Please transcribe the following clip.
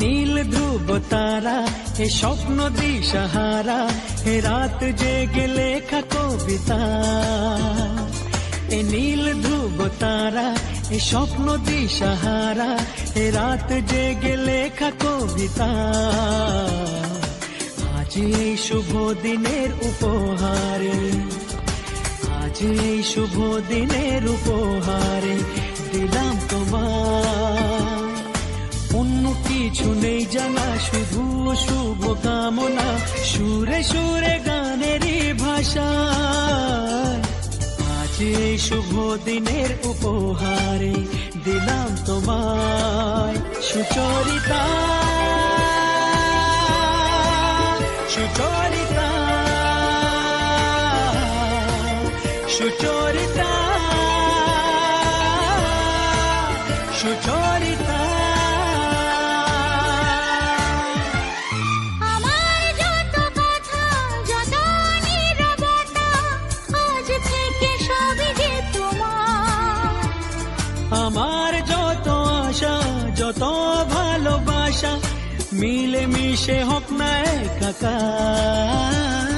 নীল ধ্রুব তারা, এ স্বপ্ন দিশাহারা, এ রাত জেগে লেখা কবিতা। এ নীল ধ্রুব তারা, এ স্বপ্ন দিশাহারা, এ রাত জেগে লেখা কবিতা। আজ এই শুভ দিনের উপহারে, আজ এই শুভ দিনের উপহারে দিলাম তোমায়। অন্য কিছু নেই জানা, শুধু শুভ কামনা, সুরে সুরে গানেরই ভাষা। আজ এই শুভ দিনের উপহারে দিলাম তোমায়। সুচরিতা, সুচরিতা, সুচরিতা, সুচরিতা। আমার যত কথা, যত নীরবতা, আজ থেকে সবই যে তোমার। আমার যত আশা, যত ভালোবাসা, মিলে মিশে হোক না একাকার।